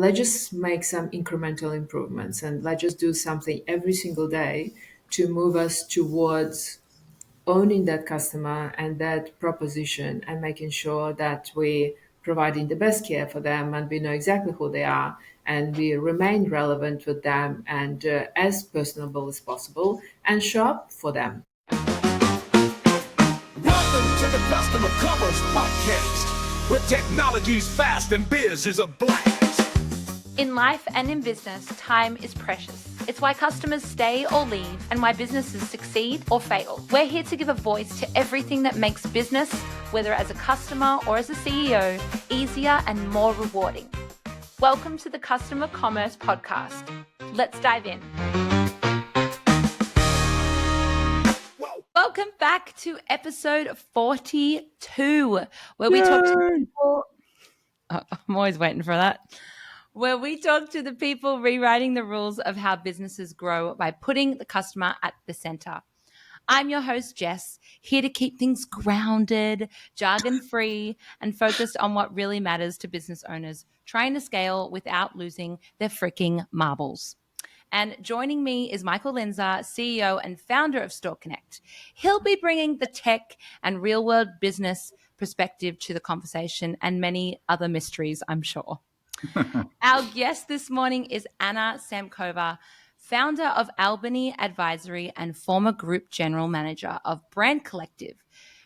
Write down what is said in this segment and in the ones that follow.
let's just make some incremental improvements and let's just do something every single day to move us towards owning that customer and that proposition and making sure that we providing the best care for them and we know exactly who they are and we remain relevant with them and as personable as possible and show up for them. Welcome to the Customer Commerce Podcast, where technology's fast and biz is a blast. In life and in business, time is precious. It's why customers stay or leave and why businesses succeed or fail. We're here to give a voice to everything that makes business, whether as a customer or as a CEO, easier and more rewarding. Welcome to the Customer Commerce Podcast. Let's dive in. Welcome back to episode 42, where we talk to people. I'm always waiting for that. Where we talk to the people rewriting the rules of how businesses grow by putting the customer at the center. I'm your host, Jess, here to keep things grounded, jargon-free, and focused on what really matters to business owners, trying to scale without losing their freaking marbles. And joining me is Michael Linzer, CEO and founder of Store Connect. He'll be bringing the tech and real-world business perspective to the conversation and many other mysteries, I'm sure. Our guest this morning is Anna Samkova, founder of Albany Advisory and former group general manager of Brand Collective.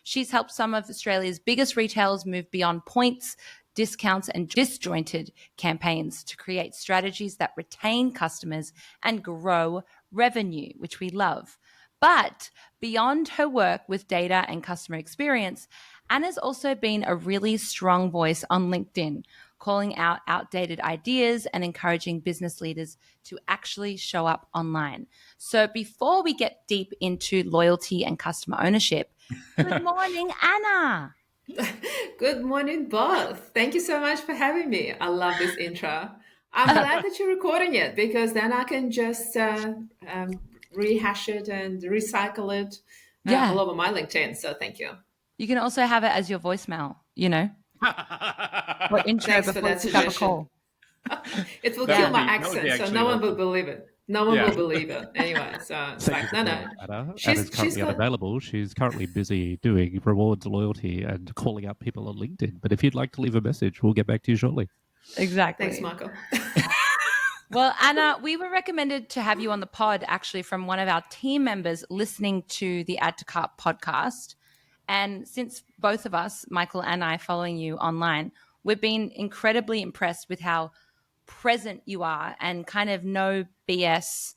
She's helped some of Australia's biggest retailers move beyond points, discounts, and disjointed campaigns to create strategies that retain customers and grow revenue, which we love. But beyond her work with data and customer experience, Anna's also been a really strong voice on LinkedIn, calling out outdated ideas and encouraging business leaders to actually show up online. So before we get deep into loyalty and customer ownership, good morning, Anna. Good morning, both. Thank you so much for having me. I love this intro. I'm glad that you're recording it because then I can just rehash it and recycle it all over my LinkedIn. So thank you. You can also have it as your voicemail, you know. Or intro Thanks before for that you pick up a suggestion. call. It will kill my accent, so no one will believe it. No one will believe it. Anyway, so it's like, no. Anna's currently unavailable. She's currently busy doing rewards, loyalty, and calling up people on LinkedIn. But if you'd like to leave a message, we'll get back to you shortly. Exactly. Thanks, Michael. Well, Anna, we were recommended to have you on the pod actually from one of our team members listening to the Add to Cart podcast. And since both of us, Michael and I, following you online, we've been incredibly impressed with how present you are and kind of no BS,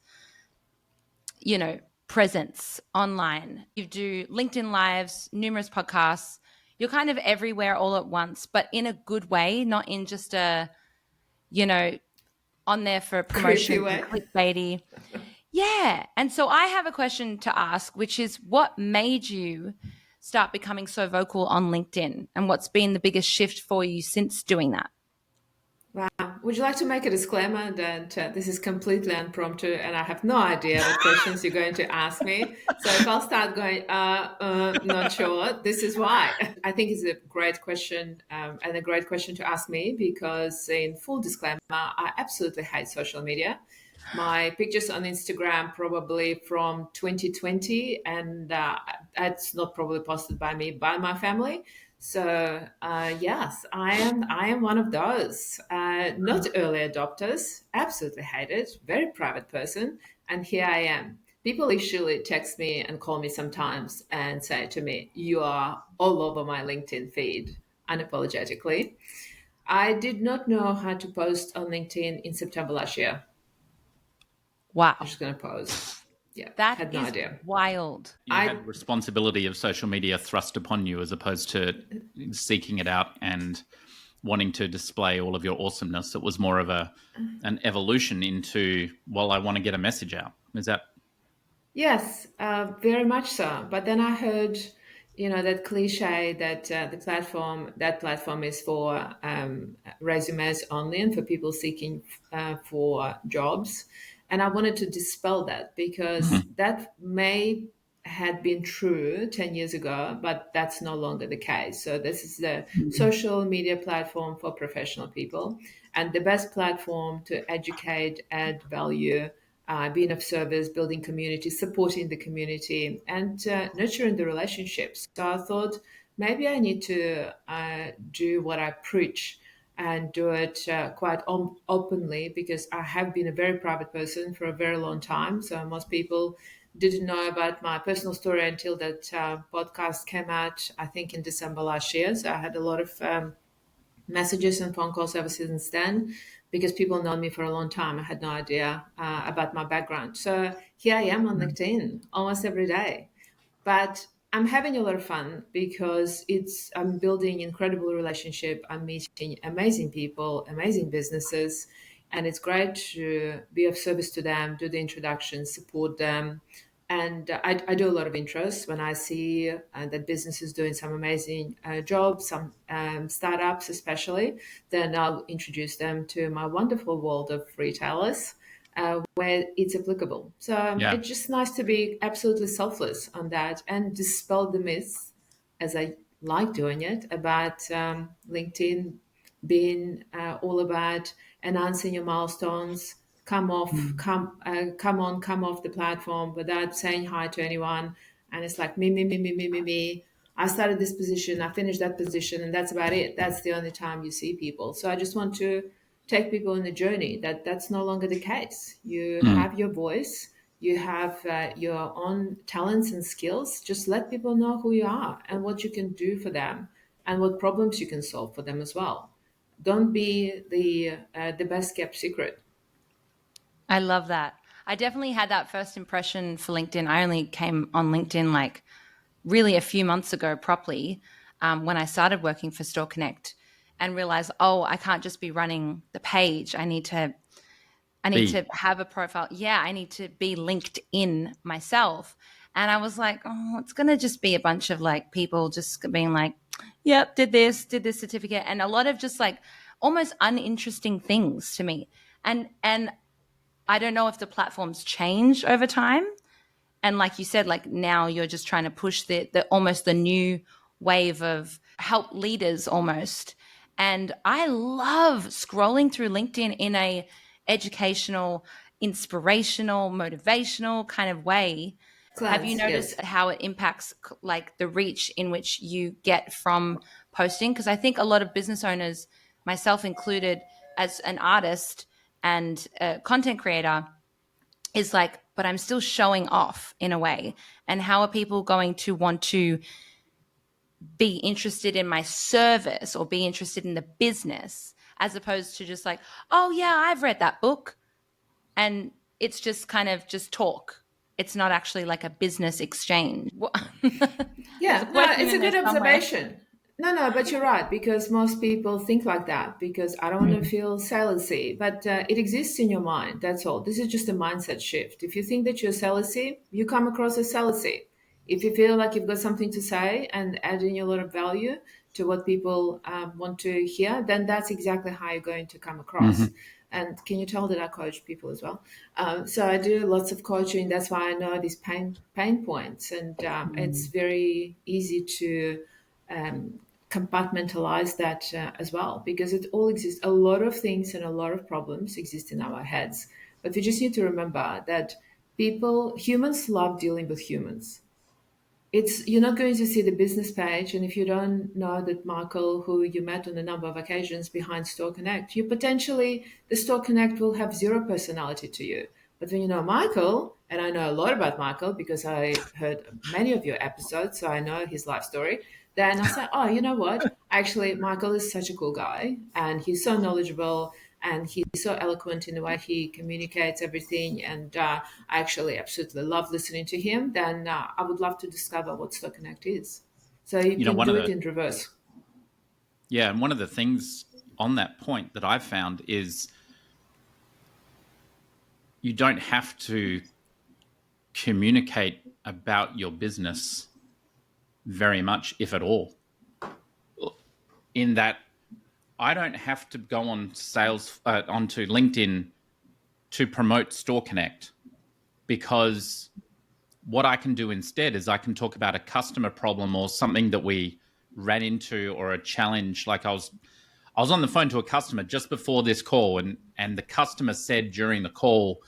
presence online. You do LinkedIn Lives, numerous podcasts. You're kind of everywhere all at once, but in a good way, not in just a, on there for promotion, clickbaity. Yeah. And so I have a question to ask, which is what made you start becoming so vocal on LinkedIn and what's been the biggest shift for you since doing that? Wow. Would you like to make a disclaimer that this is completely impromptu and I have no idea what questions you're going to ask me? So if I'll start going, not sure, this is why. I think it's a great question and a great question to ask me because in full disclaimer, I absolutely hate social media. My pictures on Instagram probably from 2020 and that's not probably posted by me, by my family. So yes, I am one of those, not early adopters, absolutely hate it, very private person. And here I am. People usually text me and call me sometimes and say to me, you are all over my LinkedIn feed, unapologetically. I did not know how to post on LinkedIn in September last year. Wow. I'm just going to post. Yeah, that had no is idea. Wild. You had responsibility of social media thrust upon you as opposed to seeking it out and wanting to display all of your awesomeness. It was more of an evolution into, well, I want to get a message out. Is that? Yes, very much so. But then I heard, that cliche that that platform is for resumes only and for people seeking for jobs. And I wanted to dispel that because that may had been true 10 years ago, but that's no longer the case. So this is the social media platform for professional people. and the best platform to educate, add value, being of service, building community, supporting the community, and nurturing the relationships. So I thought maybe I need to do what I preach and do it quite openly, because I have been a very private person for a very long time. So most people didn't know about my personal story until that podcast came out, I think in December last year. So I had a lot of messages and phone calls ever since then, because people know me for a long time. I had no idea about my background. So here I am on LinkedIn almost every day. But I'm having a lot of fun because I'm building incredible relationship. I'm meeting amazing people, amazing businesses, and it's great to be of service to them, do the introductions, support them. And I do a lot of interest when I see that business is doing some amazing jobs, some startups especially, then I'll introduce them to my wonderful world of retailers where it's applicable. So it's just nice to be absolutely selfless on that and dispel the myths, as I like doing it, about LinkedIn being all about announcing your milestones, come off the platform without saying hi to anyone, and it's like me. I started this position, I finished that position, and that's about it. That's the only time you see people. So I just want to take people on the journey that's no longer the case. You have your voice, you have your own talents and skills. Just let people know who you are and what you can do for them and what problems you can solve for them as well. Don't be the best kept secret. I love that. I definitely had that first impression for LinkedIn. I only came on LinkedIn like really a few months ago properly, when I started working for Store Connect, and realized, oh, I can't just be running the page. I need to have a profile. Yeah, I need to be linked in myself. And I was like, oh, it's going to just be a bunch of like people just being like, yep, did this certificate. And a lot of just like almost uninteresting things to me. And I don't know if the platform's changed over time. And like you said, like now you're just trying to push the almost the new wave of help leaders almost. And I love scrolling through LinkedIn in a educational, inspirational, motivational kind of way. Have you noticed how it impacts like the reach in which you get from posting? Because I think a lot of business owners, myself included, as an artist and a content creator, is like, but I'm still showing off in a way. And how are people going to want to be interested in my service or be interested in the business, as opposed to just like, oh yeah, I've read that book. And it's just kind of just talk. It's not actually like a business exchange. Yeah, no, it's a good observation. No, but you're right, because most people think like that, because I don't want to feel salesy, but it exists in your mind. That's all. This is just a mindset shift. If you think that you're salesy, you come across as salesy. If you feel like you've got something to say and adding a lot of value to what people want to hear, then that's exactly how you're going to come across. And can you tell that I coach people as well? So I do lots of coaching. That's why I know these pain points, and it's very easy to compartmentalize that as well, because it all exists. A lot of things and a lot of problems exist in our heads, but we just need to remember that humans love dealing with humans. You're not going to see the business page, and if you don't know that Michael, who you met on a number of occasions behind Store Connect, the Store Connect will have zero personality to you. But when you know Michael, and I know a lot about Michael because I heard many of your episodes, so I know his life story, then I say, oh, you know what? Actually, Michael is such a cool guy, and he's so knowledgeable, and he's so eloquent in the way he communicates everything, and I actually absolutely love listening to him. Then I would love to discover what Store Connect is. So you can do it in reverse. Yeah, and one of the things on that point that I've found is you don't have to communicate about your business very much, if at all. In that, I don't have to go on onto LinkedIn to promote Store Connect, because what I can do instead is I can talk about a customer problem or something that we ran into, or a challenge. Like I'll I was on the phone to a customer just before this call, and the customer said during the call,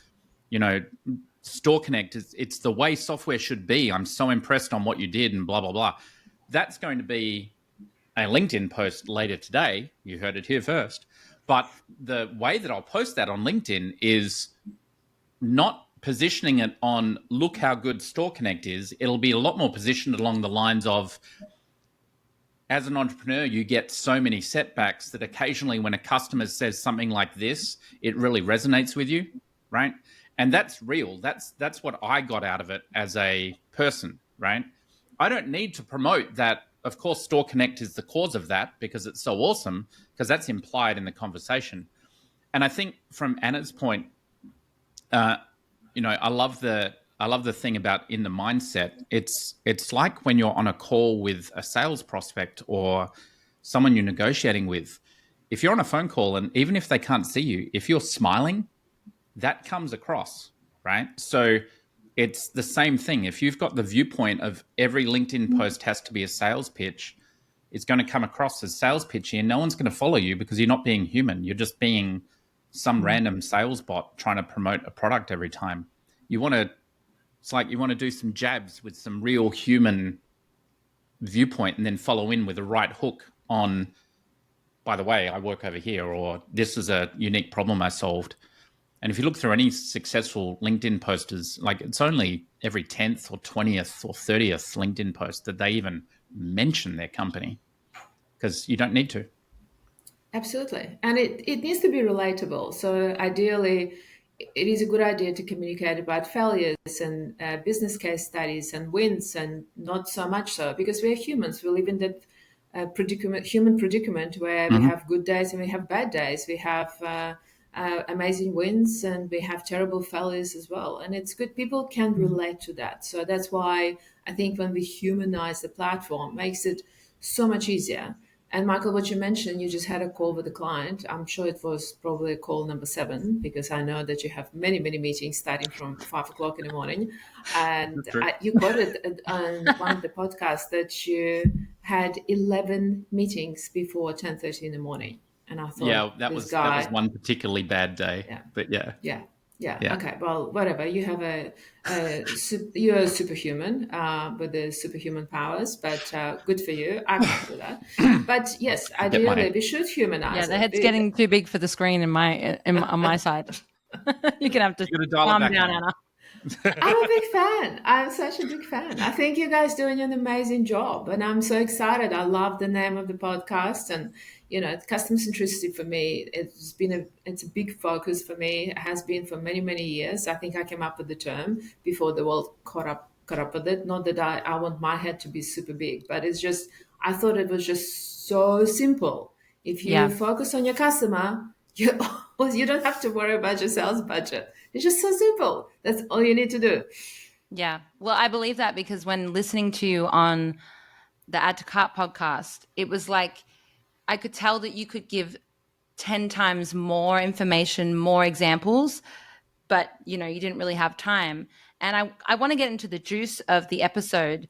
Store Connect, it's the way software should be. I'm so impressed on what you did and blah, blah, blah. That's going to be a LinkedIn post later today. You heard it here first. But the way that I'll post that on LinkedIn is not positioning it on, look how good Store Connect is. It'll be a lot more positioned along the lines of, as an entrepreneur, you get so many setbacks that occasionally when a customer says something like this, it really resonates with you, right? And that's real. That's what I got out of it as a person, right? I don't need to promote that. Of course, Store Connect is the cause of that because it's so awesome, because that's implied in the conversation. And I think from Anna's point, I love the thing about in the mindset. It's like when you're on a call with a sales prospect or someone you're negotiating with. If you're on a phone call and even if they can't see you, if you're smiling, that comes across, right? So it's the same thing. If you've got the viewpoint of every LinkedIn post has to be a sales pitch, it's going to come across as sales pitchy, and no one's going to follow you because you're not being human. You're just being some random sales bot trying to promote a product every time. It's like you want to do some jabs with some real human viewpoint and then follow in with a right hook on, by the way, I work over here, or this is a unique problem I solved. And if you look through any successful LinkedIn posters, like it's only every 10th or 20th or 30th LinkedIn post that they even mention their company, because you don't need to. Absolutely. And it needs to be relatable. So ideally, it is a good idea to communicate about failures and business case studies and wins, and not so much so, because we're humans. We live in that human predicament where we have good days and we have bad days. We have amazing wins and we have terrible failures as well. And it's good. People can relate to that. So that's why I think when we humanize the platform, makes it so much easier. And Michael, what you mentioned, you just had a call with a client. I'm sure it was probably call number 7, because I know that you have many, many meetings starting from 5 o'clock in the morning. And you quoted on one of the podcasts that you had 11 meetings before 10:30 in the morning. And I thought, that was one particularly bad day. Yeah. But Yeah. Okay. Well, whatever. You have you're a superhuman with the superhuman powers, but good for you. I can't do that. But yes, ideally, we should humanize. Yeah, the head's getting too big for the screen on my side. You're gonna have to calm down, Anna. I'm a big fan. I'm such a big fan. I think you guys doing an amazing job, and I'm so excited. I love the name of the podcast, and customer centricity for me, it's a big focus for me. It has been for many, many years. I think I came up with the term before the world caught up with it. Not that I want my head to be super big, but it's just, I thought it was just so simple. If you focus on your customer, you don't have to worry about your sales budget. It's just so simple. That's all you need to do. Yeah. Well, I believe that because when listening to you on the Add to Cart podcast, it was like I could tell that you could give 10 times more information, more examples, but you didn't really have time. And I want to get into the juice of the episode,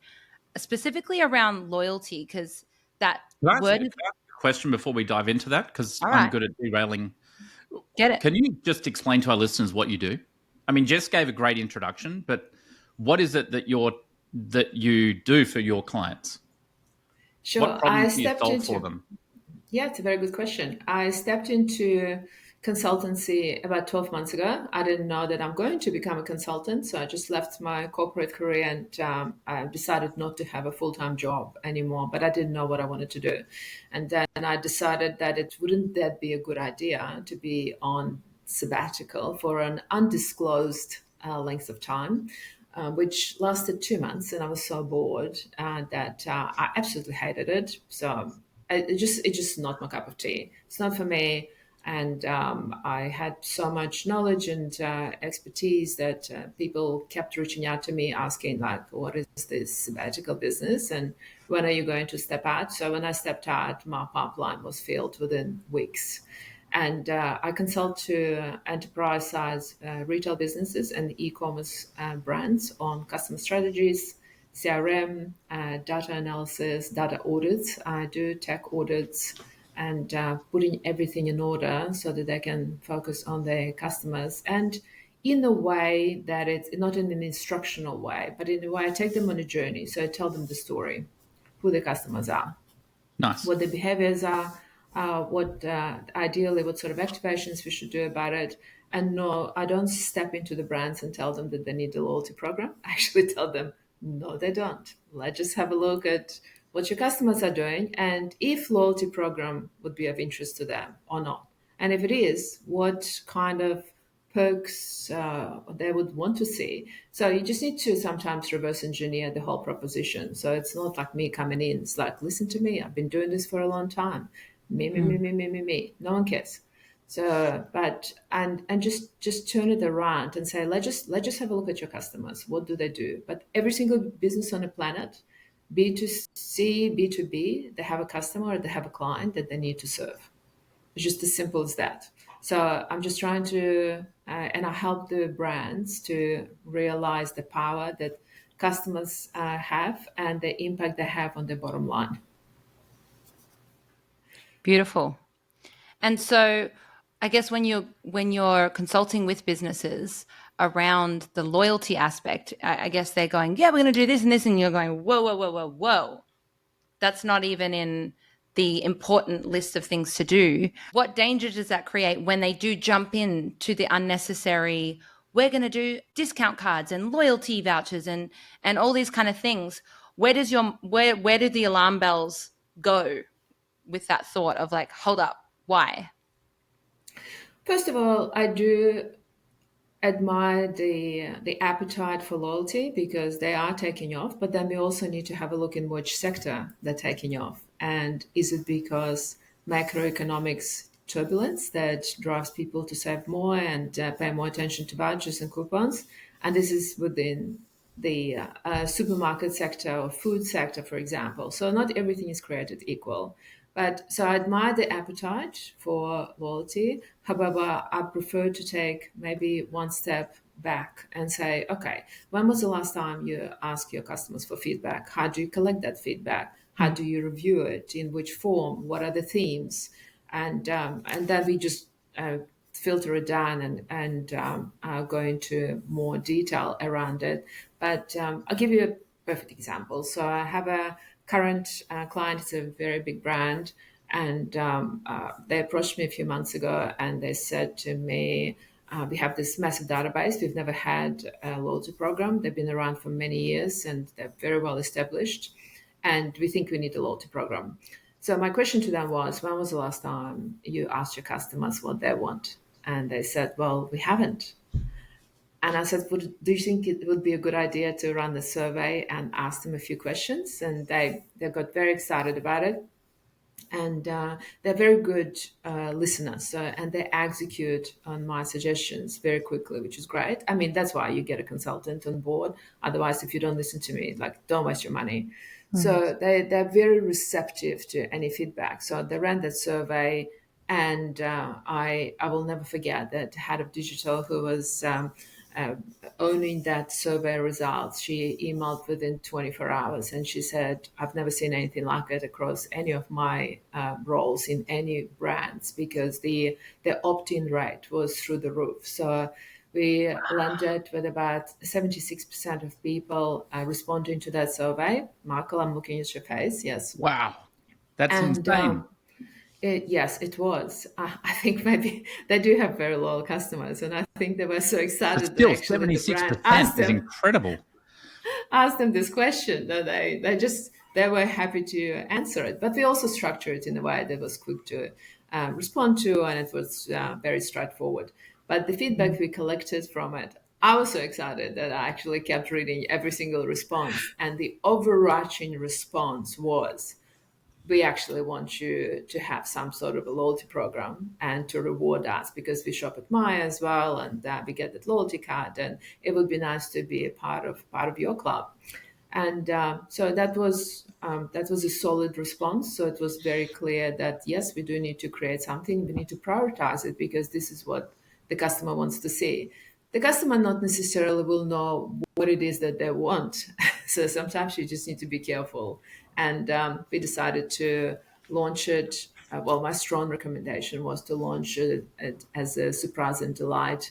specifically around loyalty, because that word. Question before we dive into that, because I'm good at derailing. Get it? Can you just explain to our listeners what you do? I mean, Jess gave a great introduction, but what is it that you do for your clients? Sure. What problems do you solve for them? Yeah, it's a very good question. I stepped into consultancy about 12 months ago. I didn't know that I'm going to become a consultant, so I just left my corporate career and I decided not to have a full-time job anymore, but I didn't know what I wanted to do. And then I decided that wouldn't that be a good idea to be on sabbatical for an undisclosed length of time, which lasted 2 months, and I was so bored that I absolutely hated it. So it's just not my cup of tea. It's not for me. And I had so much knowledge and expertise that people kept reaching out to me asking, like, what is this sabbatical business? And when are you going to step out? So when I stepped out, my pipeline was filled within weeks. And I consult to enterprise size retail businesses and e-commerce brands on customer strategies, CRM, data analysis, data audits. I do tech audits, and putting everything in order so that they can focus on their customers, and in a way that it's not in an instructional way, but in a way I take them on a journey. So I tell them the story, who the customers are, Nice. what the behaviors are, what ideally what sort of activations we should do about it. And no, I don't step into the brands and tell them that they need a loyalty program. I actually tell them, no, they don't. Let's just have a look at what your customers are doing and if loyalty program would be of interest to them or not. And if it is, what kind of perks they would want to see. So you just need to sometimes reverse engineer the whole proposition. So it's not like me coming in. It's like, listen to me. I've been doing this for a long time. Me. No one cares. So, but and just turn it around and say, let's just have a look at your customers. What do they do? But every single business on the planet, B2C, B2B, they have a customer or they have a client that they need to serve. It's just as simple as that. So I'm just trying to, and I help the brands to realize the power that customers have and the impact they have on their bottom line. Beautiful. And so I guess when you're consulting with businesses around the loyalty aspect, I guess they're going, yeah, we're going to do this and this, and you're going, whoa. That's not even in the important list of things to do. What danger does that create when they do jump in to the unnecessary, we're going to do discount cards and loyalty vouchers and all these kind of things? Where do the alarm bells go with that thought of like, hold up, why? First of all, I do admire the appetite for loyalty because they are taking off, but then we also need to have a look in which sector they're taking off. And is it because macroeconomics turbulence that drives people to save more and pay more attention to vouchers and coupons? And this is within the supermarket sector or food sector, for example. So not everything is created equal. But so I admire the appetite for loyalty. However, I prefer to take maybe one step back and say, okay, when was the last time you asked your customers for feedback? How do you collect that feedback? How do you review it? In which form? What are the themes? And then we just filter it down and go into more detail around it. But I'll give you a perfect example. So I have a current client. It's a very big brand, and they approached me a few months ago and they said to me, we have this massive database. We've never had a loyalty program. They've been around for many years and they're very well established, and we think we need a loyalty program. So my question to them was, when was the last time you asked your customers what they want? And they said, well, we haven't. And I said, do you think it would be a good idea to run the survey and ask them a few questions? And they got very excited about it. And they're very good listeners. So, and they execute on my suggestions very quickly, which is great. I mean, that's why you get a consultant on board. Otherwise, if you don't listen to me, like, don't waste your money. Mm-hmm. So they're very receptive to any feedback. So they ran that survey. And I will never forget that head of digital who was owning that survey results. She emailed within 24 hours and she said, I've never seen anything like it across any of my roles in any brands, because the opt-in rate was through the roof. So we landed with about 76% of people responding to that survey. Michael, I'm looking at your face. Yes. Wow. That's insane. Yes, it was. I think maybe they do have very loyal customers, and I think they were so excited. But still, 76% is incredible. Asked them this question that they were happy to answer it. But we also structured it in a way that was quick to respond to, and it was very straightforward. But the feedback we collected from it, I was so excited that I actually kept reading every single response, and the overarching response was, we actually want you to have some sort of a loyalty program and to reward us, because we shop at Maya as well, and we get that loyalty card, and it would be nice to be a part of your club. And so that was a solid response. So it was very clear that yes, we do need to create something. We need to prioritize it, because this is what the customer wants to see. The customer not necessarily will know what it is that they want. So sometimes you just need to be careful. And we decided to launch it my strong recommendation was to launch it as a surprise and delight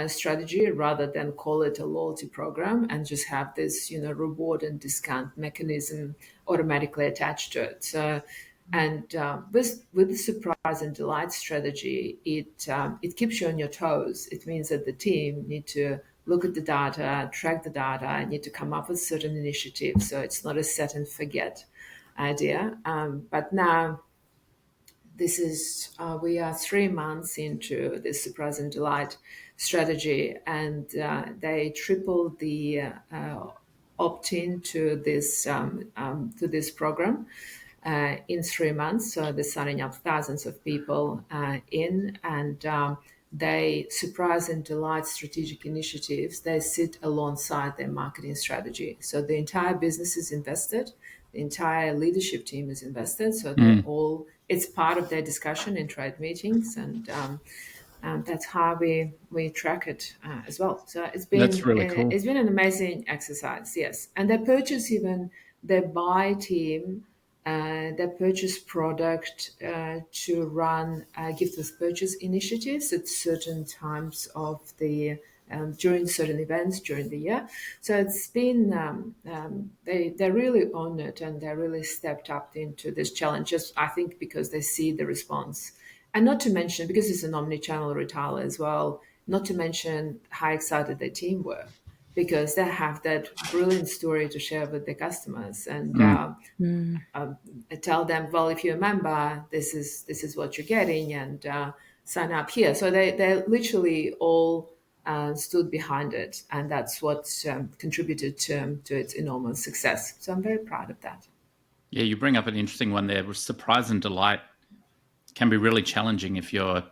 strategy rather than call it a loyalty program and just have this, reward and discount mechanism automatically attached to it. So, and with the surprise and delight strategy, it keeps you on your toes. It means that the team need to look at the data, track the data, need to come up with certain initiatives. So it's not a set and forget idea. But now we are 3 months into this surprise and delight strategy, and they tripled the opt-in to this program in 3 months. So they're signing up thousands of people in, and they surprise and delight strategic initiatives. They sit alongside their marketing strategy. So the entire business is invested. The entire leadership team is invested. So they're it's part of their discussion in trade meetings, and that's how we track it as well. So That's really cool. It's been an amazing exercise, yes. And they purchase even their buy team. They purchase product to run gift with purchase initiatives at certain times of the during certain events during the year. So it's been they really own it, and they really stepped up into this challenge. Just I think because they see the response, and not to mention because it's an omni-channel retailer as well. Not to mention how excited their team were, because they have that brilliant story to share with their customers and tell them, well, if you remember, this is what you're getting, and sign up here. So they literally all stood behind it, and that's what contributed to its enormous success. So I'm very proud of that. Yeah, you bring up an interesting one there. Surprise and delight can be really challenging if you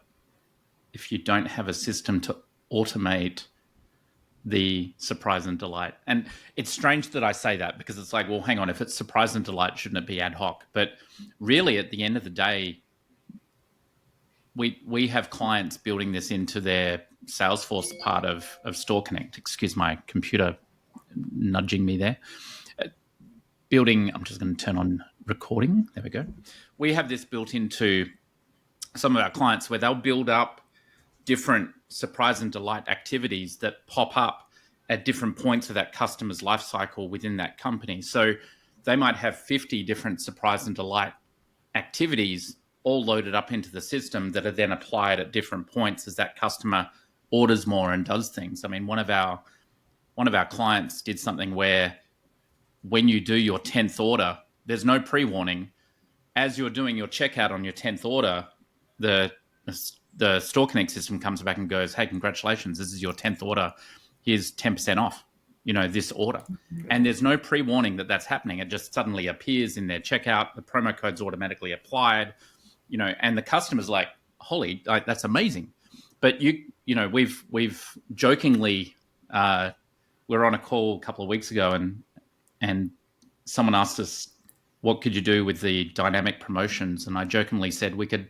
don't have a system to automate the surprise and delight. And it's strange that I say that, because it's like, well, hang on, if it's surprise and delight, shouldn't it be ad hoc? But really, at the end of the day, we have clients building this into their Salesforce part of Store Connect. Excuse my computer nudging me there. I'm just going to turn on recording. There we go. We have this built into some of our clients where they'll build up different surprise and delight activities that pop up at different points of that customer's life cycle within that company. So they might have 50 different surprise and delight activities all loaded up into the system that are then applied at different points as that customer orders more and does things. I mean, one of our clients did something where when you do your 10th order, there's no pre-warning. As you're doing your checkout on your 10th order, the Store Connect system comes back and goes, hey, congratulations, this is your 10th order. Here's 10% off, this order. And there's no pre-warning that that's happening. It just suddenly appears in their checkout. The promo code's automatically applied, and the customer's like, holy, that's amazing. But we've jokingly, we were on a call a couple of weeks ago and someone asked us, what could you do with the dynamic promotions? And I jokingly said we could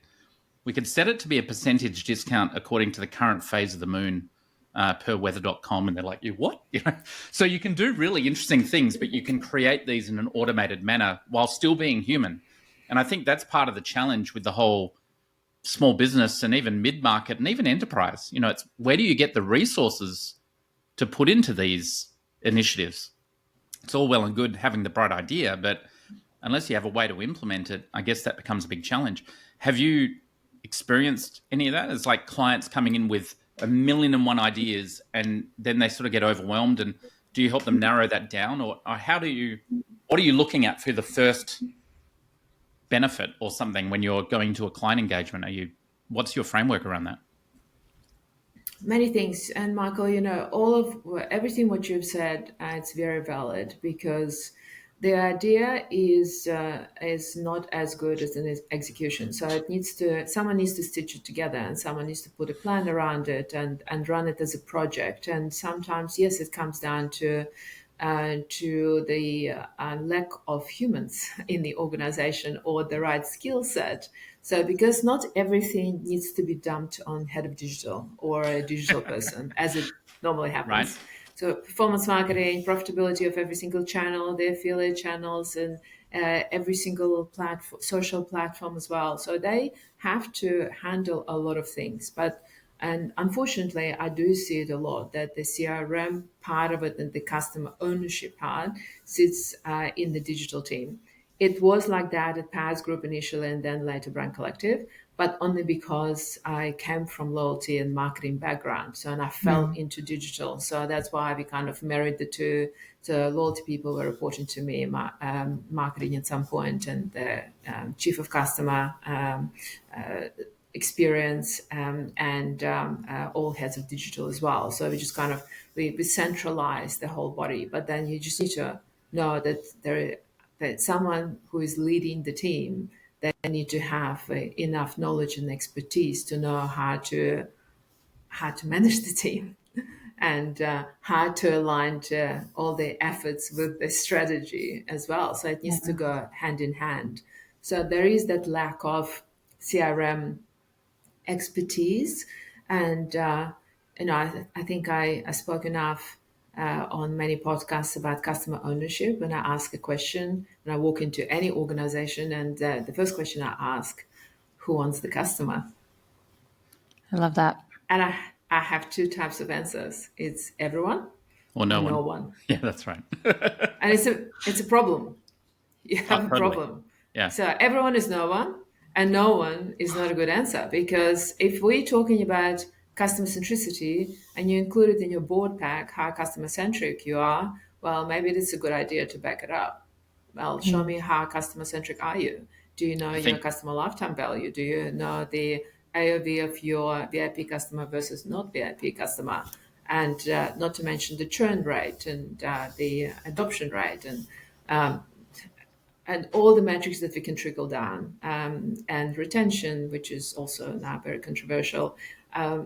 set it to be a percentage discount according to the current phase of the moon per weather.com. And they're like, you what? So you can do really interesting things, but you can create these in an automated manner while still being human. And I think that's part of the challenge with the whole small business and even mid-market and even enterprise. It's where do you get the resources to put into these initiatives? It's all well and good having the bright idea, but unless you have a way to implement it, I guess that becomes a big challenge. Have you experienced any of that? It's like clients coming in with 1,000,001 ideas and then they sort of get overwhelmed, and do you help them narrow that down, or what are you looking at for the first benefit or something when you're going to a client engagement? What's your framework around that? Many things. And Michael, everything what you've said, it's very valid, because the idea is not as good as an execution. So someone needs to stitch it together, and someone needs to put a plan around it and run it as a project. And sometimes, yes, it comes down to the lack of humans in the organization or the right skill set. So because not everything needs to be dumped on head of digital or a digital person, as it normally happens. Right. So performance marketing, profitability of every single channel, the affiliate channels, and every single platform, social platform as well. So they have to handle a lot of things. And unfortunately, I do see it a lot that the CRM part of it and the customer ownership part sits in the digital team. It was like that at Paz Group initially and then later Brand Collective, but only because I came from loyalty and marketing background. So, and I fell into digital. So that's why we kind of married the two. So loyalty people were reporting to me, marketing at some point, and the chief of customer experience and all heads of digital as well. So we just kind of, we centralized the whole body, but then you just need to know that someone who is leading the team, they need to have enough knowledge and expertise to know how to manage the team and how to align to all the efforts with the strategy as well. So it needs to go hand in hand. So there is that lack of CRM expertise, and I think I spoke enough on many podcasts about customer ownership. When I ask a question, when I walk into any organization, and the first question I ask, who owns the customer? I love that. And I have two types of answers. It's everyone or no or one. no one. Yeah, that's right. And it's a problem. You have a totally. problem. Yeah. So everyone is no one, and no one is not a good answer, because if we're talking about customer centricity and you include it in your board pack how customer centric you are, well, maybe it's a good idea to back it up. Well, show me how customer centric are you? Do you know your customer lifetime value? Do you know the AOV of your VIP customer versus not VIP customer? And not to mention the churn rate and the adoption rate and all the metrics that we can trickle down, and retention, which is also now very controversial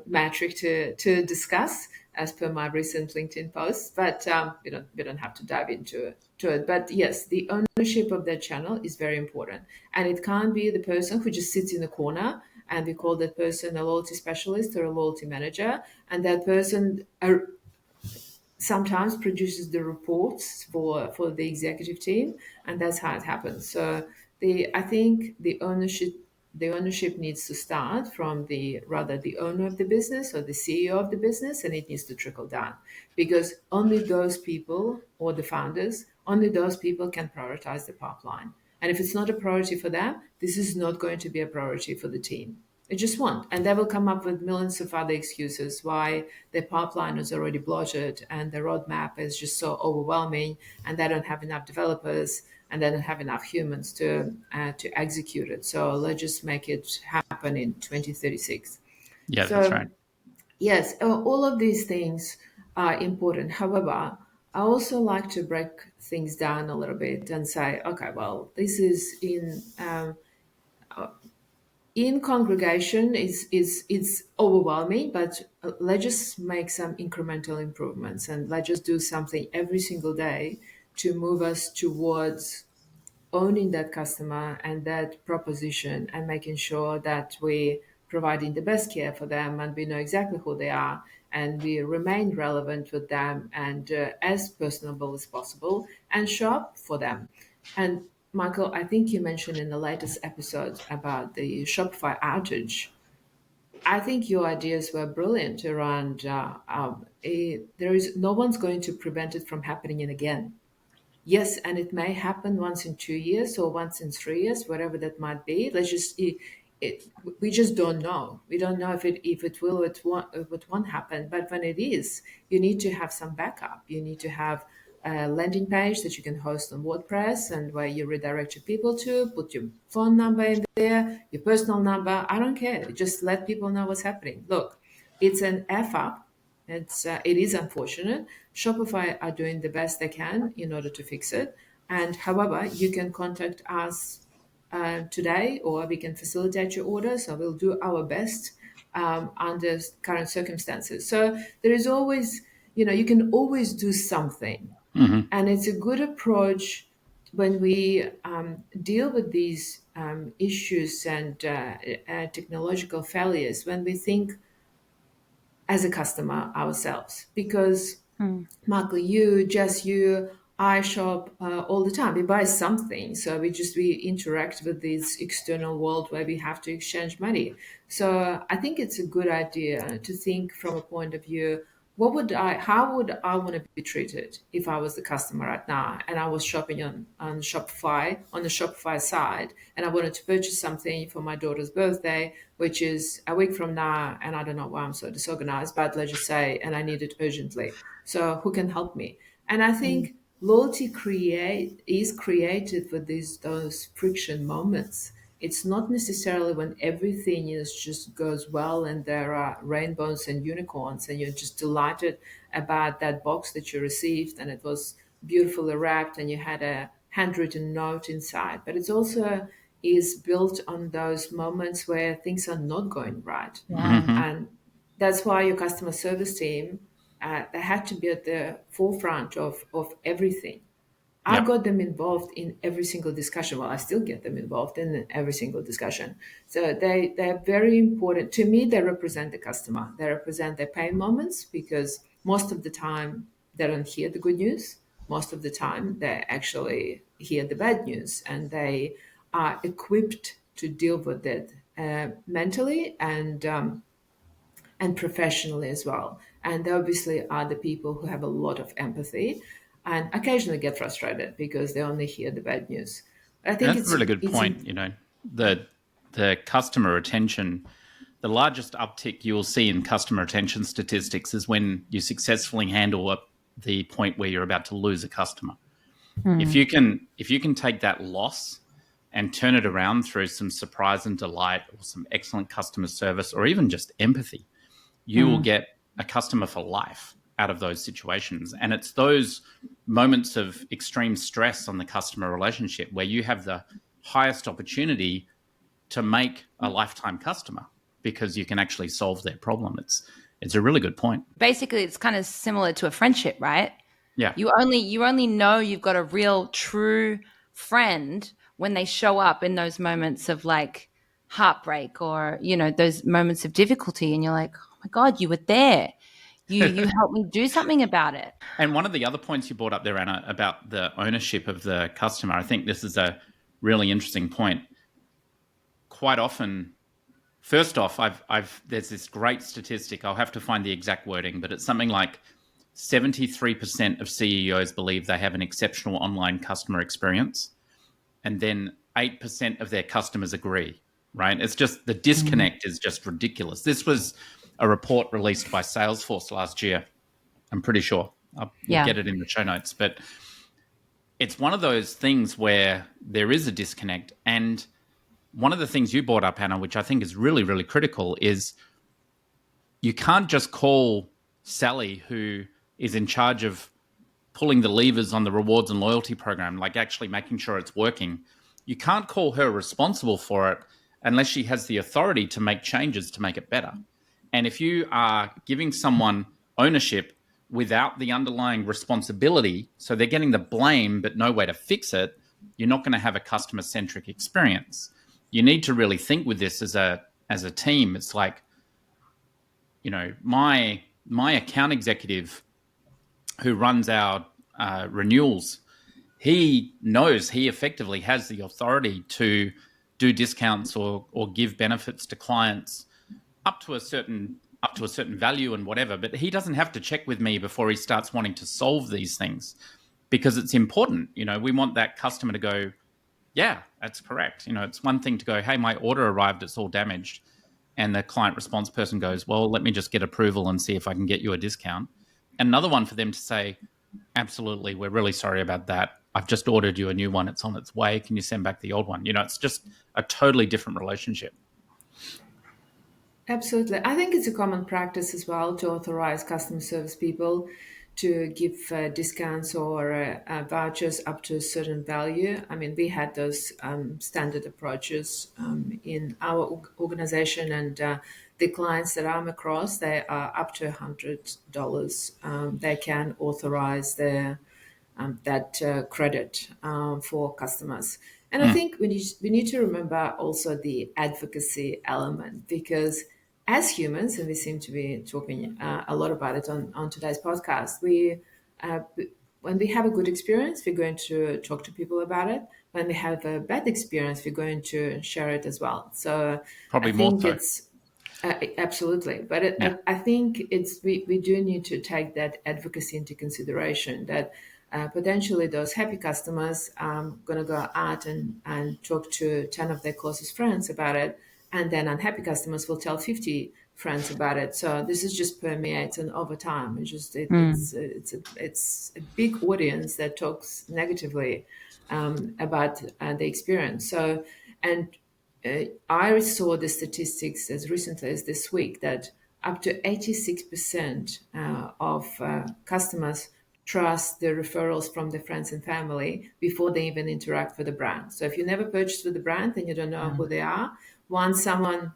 metric to discuss, as per my recent LinkedIn post. But we don't have to dive into it. But yes, the ownership of that channel is very important, and it can't be the person who just sits in the corner and we call that person a loyalty specialist or a loyalty manager, and that person sometimes produces the reports for the executive team, and that's how it happens. So I think the ownership needs to start from the owner of the business or the CEO of the business, and it needs to trickle down, because only those people, or the founders, only those people can prioritize the pipeline. And if it's not a priority for them, this is not going to be a priority for the team. It just won't. And they will come up with millions of other excuses why their pipeline is already bloated and the roadmap is just so overwhelming, and they don't have enough developers and they don't have enough humans to execute it. So let's just make it happen in 2036. Yeah, that's right. Yes, all of these things are important. However, I also like to break things down a little bit and say, okay, well, this is in congregation it's overwhelming, but let's just make some incremental improvements, and let's just do something every single day to move us towards owning that customer and that proposition, and making sure that we providing the best care for them, and we know exactly who they are, and we remain relevant with them, and as personable as possible, and show up for them. And Michael, I think you mentioned in the latest episode about the Shopify outage. I think your ideas were brilliant around there is no one's going to prevent it from happening again. Yes, and it may happen once in 2 years or once in 3 years, whatever that might be. We just don't know. We don't know if it will, it won't happen. But when it is, you need to have some backup. You need to have a landing page that you can host on WordPress, and where you redirect your people to, put your phone number in there, your personal number. I don't care. Just let people know what's happening. Look, it's an F up. It is unfortunate. Shopify are doing the best they can in order to fix it. And however, you can contact us today, or we can facilitate your order. So we'll do our best under current circumstances. So there is always, you can always do something. Mm-hmm. And it's a good approach when we deal with these issues and technological failures, when we think as a customer ourselves. Because Michael, Jess, you I shop all the time. We buy something, so we interact with this external world where we have to exchange money. So I think it's a good idea to think from a point of view: how would I want to be treated if I was the customer right now and I was shopping on Shopify on the Shopify side, and I wanted to purchase something for my daughter's birthday, which is a week from now, and I don't know why I'm so disorganized, but let's just say, and I need it urgently. So who can help me? And I think loyalty is created with those friction moments. It's not necessarily when everything is just goes well and there are rainbows and unicorns and you're just delighted about that box that you received and it was beautifully wrapped and you had a handwritten note inside. But it's also is built on those moments where things are not going right. And that's why your customer service team, they had to be at the forefront of everything. I Yep. got them involved in every single discussion. Well, I still get them involved in every single discussion. So they're very important. To me, they represent the customer. They represent their pain moments because most of the time they don't hear the good news. Most of the time they actually hear the bad news and they are equipped to deal with it mentally and professionally as well. And they obviously are the people who have a lot of empathy and occasionally get frustrated because they only hear the bad news. I think That's a really good point. The customer retention, the largest uptick you will see in customer retention statistics is when you successfully handle the point where you're about to lose a customer. If you can take that loss and turn it around through some surprise and delight or some excellent customer service or even just empathy, you will get a customer for life out of those situations. And it's those moments of extreme stress on the customer relationship where you have the highest opportunity to make a lifetime customer because you can actually solve their problem. It's a really good point. Basically, it's kind of similar to a friendship, right? Yeah. You only know you've got a real true friend when they show up in those moments of like heartbreak or, those moments of difficulty and you're like, "Oh my God, you were there. You helped me do something about it." And one of the other points you brought up there, Anna, about the ownership of the customer, I think this is a really interesting point. Quite often, first off, there's this great statistic. I'll have to find the exact wording, but it's something like 73% of CEOs believe they have an exceptional online customer experience, and then 8% of their customers agree, right? It's just the disconnect is just ridiculous. This was a report released by Salesforce last year. I'm pretty sure. We'll get it in the show notes. But it's one of those things where there is a disconnect. And one of the things you brought up, Anna, which I think is really, really critical, is you can't just call Sally, who is in charge of pulling the levers on the rewards and loyalty program, like actually making sure it's working. You can't call her responsible for it unless she has the authority to make changes to make it better. And if you are giving someone ownership without the underlying responsibility, so they're getting the blame but no way to fix it, you're not going to have a customer-centric experience. You need to really think with this as a team. It's like, my account executive who runs our renewals, he knows he effectively has the authority to do discounts or give benefits to clients up to a certain value and whatever, but he doesn't have to check with me before he starts wanting to solve these things because it's important. We want that customer to go, yeah, that's correct. It's one thing to go, hey, my order arrived, it's all damaged. And the client response person goes, well, let me just get approval and see if I can get you a discount. And another one for them to say, absolutely, we're really sorry about that. I've just ordered you a new one. It's on its way. Can you send back the old one? It's just a totally different relationship. Absolutely. I think it's a common practice as well to authorize customer service people to give discounts or vouchers up to a certain value. I mean, we had those standard approaches in our organization, and the clients that I'm across, they are up to $100. They can authorize that credit for customers. And I think we need to remember also the advocacy element, because as humans, and we seem to be talking a lot about it on today's podcast, when we have a good experience, we're going to talk to people about it. When we have a bad experience, we're going to share it as well. So Probably I think more so. it's absolutely, but Yeah. I think we do need to take that advocacy into consideration, that potentially those happy customers are going to go out and talk to 10 of their closest friends about it, and then unhappy customers will tell 50 friends about it. So this is just permeates, and over time it's a big audience that talks negatively about the experience. So, and I saw the statistics as recently as this week that up to 86% of customers trust the referrals from their friends and family before they even interact with the brand. So if you never purchased with the brand and you don't know who they are, once someone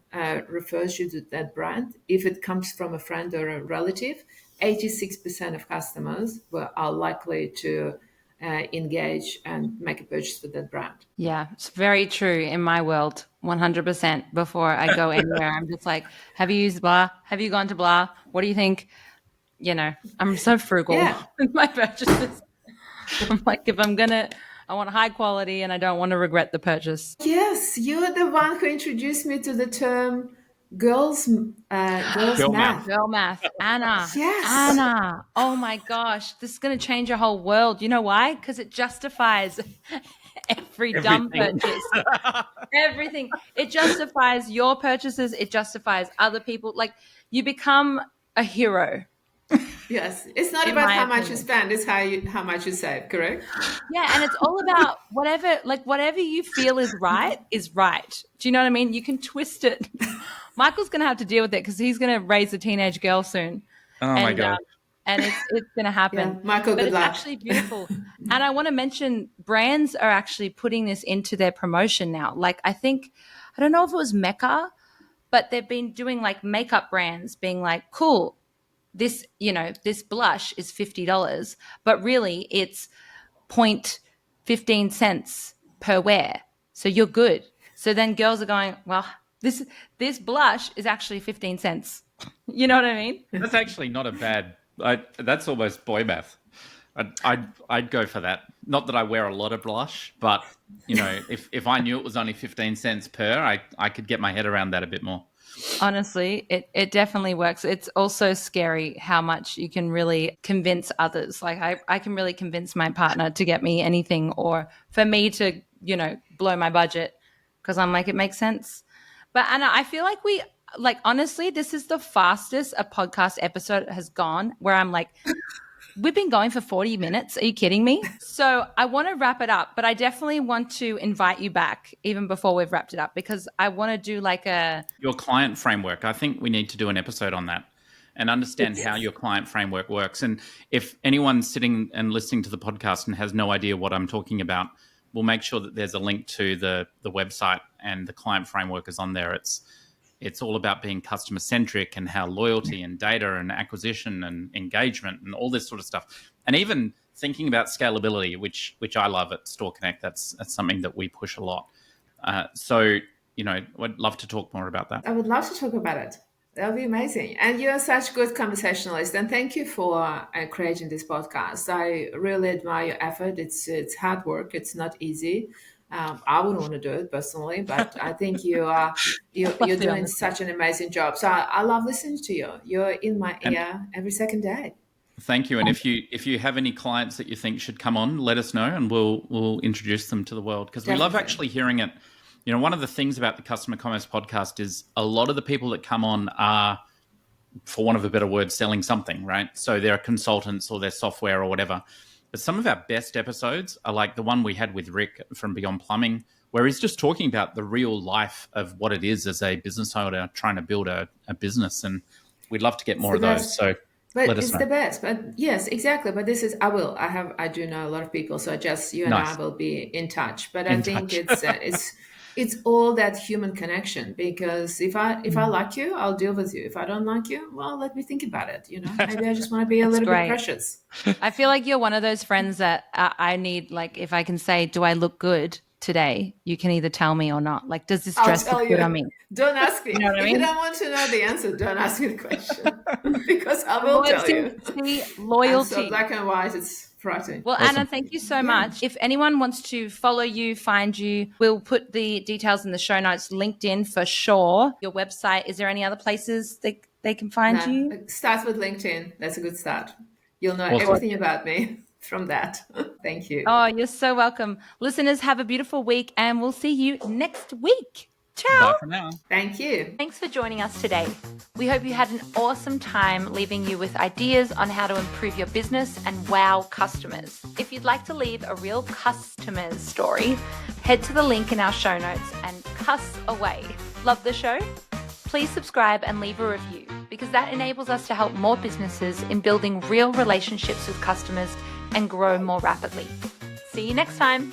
refers you to that brand, if it comes from a friend or a relative, 86% of customers are likely to engage and make a purchase with that brand. Yeah, it's very true in my world, 100%. Before I go anywhere, I'm just like, have you used blah? Have you gone to blah? What do you think? You know, I'm so frugal with my purchases. I'm like, if I'm I want high quality and I don't want to regret the purchase. Yes, you're the one who introduced me to the term girls math. Girl math. Anna. Yes. Anna. Oh my gosh. This is going to change your whole world. You know why? Because it justifies every dumb purchase. Everything. It justifies your purchases. It justifies other people. Like, you become a hero. Yes, it's not about how much you spend; it's how much you save. Correct? Yeah, and it's all about whatever you feel is right. Do you know what I mean? You can twist it. Michael's going to have to deal with it because he's going to raise a teenage girl soon. Oh my God! And it's going to happen. Yeah, Michael, but good it's luck. Actually beautiful. And I want to mention brands are actually putting this into their promotion now. Like, I don't know if it was Mecca, but they've been doing like makeup brands being like, cool, this blush is $50, but really it's 0.15 cents per wear. So you're good. So then girls are going, well, this blush is actually 15 cents. You know what I mean? That's actually not a bad. That's almost boy math. I'd go for that. Not that I wear a lot of blush, but if I knew it was only 15 cents per, I could get my head around that a bit more. Honestly, it definitely works. It's also scary how much you can really convince others. Like I can really convince my partner to get me anything, or for me to, blow my budget, because I'm like, it makes sense. But Anna, I feel like honestly, this is the fastest a podcast episode has gone, where I'm like, we've been going for 40 minutes. Are you kidding me? So I want to wrap it up, but I definitely want to invite you back even before we've wrapped it up, because I want to do your client framework. I think we need to do an episode on that and understand how your client framework works. And if anyone's sitting and listening to the podcast and has no idea what I'm talking about, we'll make sure that there's a link to the website, and the client framework is on there. It's all about being customer centric, and how loyalty and data and acquisition and engagement and all this sort of stuff, and even thinking about scalability, which I love at Store Connect. That's something that we push a lot. So I'd love to talk more about that. I would love to talk about it. That would be amazing. And you're such a good conversationalist. And thank you for creating this podcast. I really admire your effort. It's hard work. It's not easy. I wouldn't want to do it personally, but I think you're doing such an amazing job. So I love listening to you. You're in my ear every second day. Thank you. And if you have any clients that you think should come on, let us know, and we'll introduce them to the world, because we love actually hearing it. One of the things about the Customer Commerce podcast is a lot of the people that come on are, for want of a better word, selling something, right? So they're consultants or they're software or whatever. But some of our best episodes are like the one we had with Rick from Beyond Plumbing, where he's just talking about the real life of what it is as a business owner trying to build a business. And we'd love to get more of those. So but let us it's know. the best. But yes, exactly. But this is, I do know a lot of people. So just you and I will be in touch. But I think it's all that human connection, because if I like you, I'll deal with you. If I don't like you, well, let me think about it. Maybe I just want to be a little bit precious. I feel like you're one of those friends that I need, like, if I can say, do I look good today? You can either tell me or not. Like, does this dress look good on me? Don't ask me. If you don't want to know the answer, don't ask me the question, because I will tell you. See, loyalty. So black and white, it's Frightened. Well, Awesome. Anna, thank you so much. If anyone wants to follow you, find you, we'll put the details in the show notes. LinkedIn for sure. Your website. Is there any other places they can find you? Start with LinkedIn. That's a good start. You'll know Awesome. everything about me from that. Thank you. Oh, you're so welcome. Listeners, have a beautiful week and we'll see you next week. Ciao. Bye for now. Thank you. Thanks for joining us today. We hope you had an awesome time, leaving you with ideas on how to improve your business and wow customers. If you'd like to leave a real customer's story, head to the link in our show notes and cuss away. Love the show? Please subscribe and leave a review because that enables us to help more businesses in building real relationships with customers and grow more rapidly. See you next time.